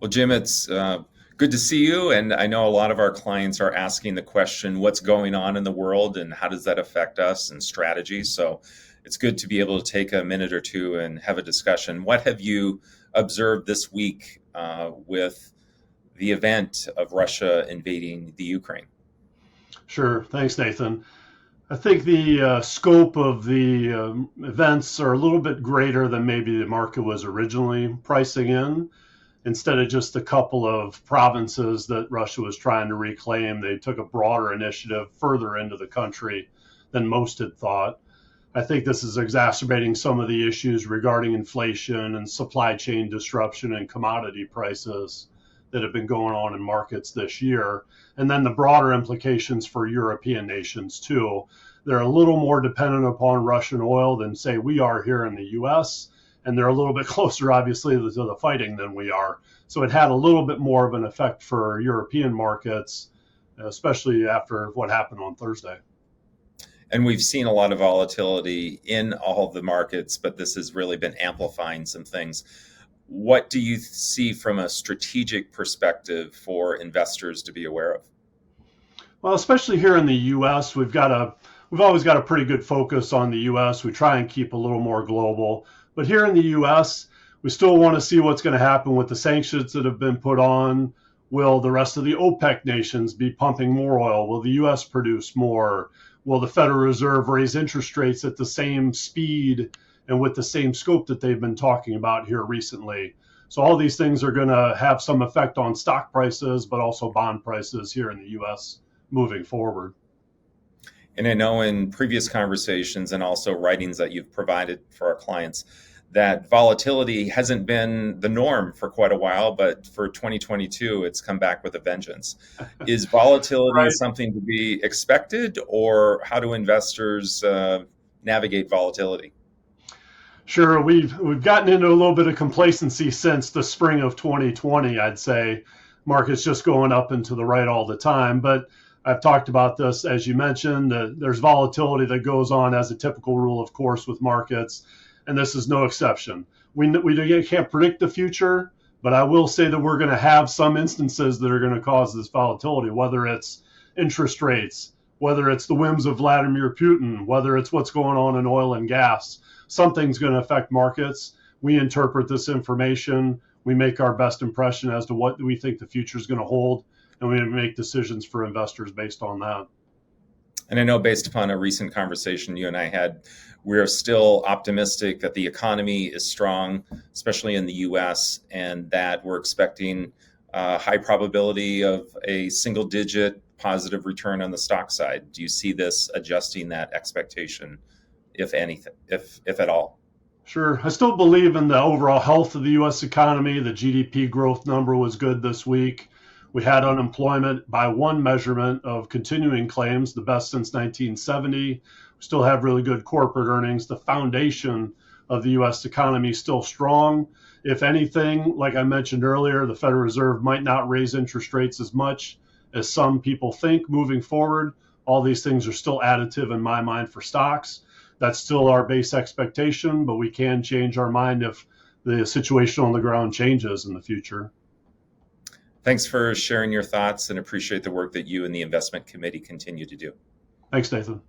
Well, Jim, it's good to see you. And I know a lot of our clients are asking the question, what's going on in the world and how does that affect us and strategy? So it's good to be able to take a minute or two and have a discussion. What have you observed this week with the event of Russia invading the Ukraine? Sure. Thanks, Nathan. I think the scope of the events are a little bit greater than maybe the market was originally pricing in. Instead of just a couple of provinces that Russia was trying to reclaim, they took a broader initiative further into the country than most had thought. I think this is exacerbating some of the issues regarding inflation and supply chain disruption and commodity prices that have been going on in markets this year. And then the broader implications for European nations, too. They're a little more dependent upon Russian oil than, say, we are here in the US. And they're a little bit closer, obviously, to the fighting than we are. So it had a little bit more of an effect for European markets, especially after what happened on Thursday. And we've seen a lot of volatility in all of the markets, but this has really been amplifying some things. What do you see from a strategic perspective for investors to be aware of? Well, especially here in the U.S., we've always got a pretty good focus on the U.S. We try and keep a little more global, but here in the U.S., we still want to see what's going to happen with the sanctions that have been put on. Will the rest of the OPEC nations be pumping more oil? Will the U.S. produce more? Will the Federal Reserve raise interest rates at the same speed and with the same scope that they've been talking about here recently? So all these things are going to have some effect on stock prices, but also bond prices here in the U.S. moving forward. And I know in previous conversations and also writings that you've provided for our clients that volatility hasn't been the norm for quite a while, but for 2022, it's come back with a vengeance. Is volatility Right. something to be expected, or how do investors navigate volatility? Sure, we've gotten into a little bit of complacency since the spring of 2020, I'd say. Markets just going up and to the right all the time. But I've talked about this, as you mentioned, there's volatility that goes on as a typical rule, of course, with markets, and this is no exception. We can't predict the future, but I will say that we're going to have some instances that are going to cause this volatility, whether it's interest rates, whether it's the whims of Vladimir Putin, whether it's what's going on in oil and gas. Something's going to affect markets. We interpret this information. We make our best impression as to what we think the future is going to hold, and we make decisions for investors based on that. And I know based upon a recent conversation you and I had, we're still optimistic that the economy is strong, especially in the US, and that we're expecting a high probability of a single digit positive return on the stock side. Do you see this adjusting that expectation, if anything, if at all? Sure. I still believe in the overall health of the U.S. economy. The GDP growth number was good this week. We had unemployment by one measurement of continuing claims, the best since 1970. We still have really good corporate earnings. The foundation of the U.S. economy is still strong. If anything, like I mentioned earlier, the Federal Reserve might not raise interest rates as much as some people think moving forward. All these things are still additive in my mind for stocks. That's still our base expectation, but we can change our mind if the situation on the ground changes in the future. Thanks for sharing your thoughts and appreciate the work that you and the investment committee continue to do. Thanks, Nathan.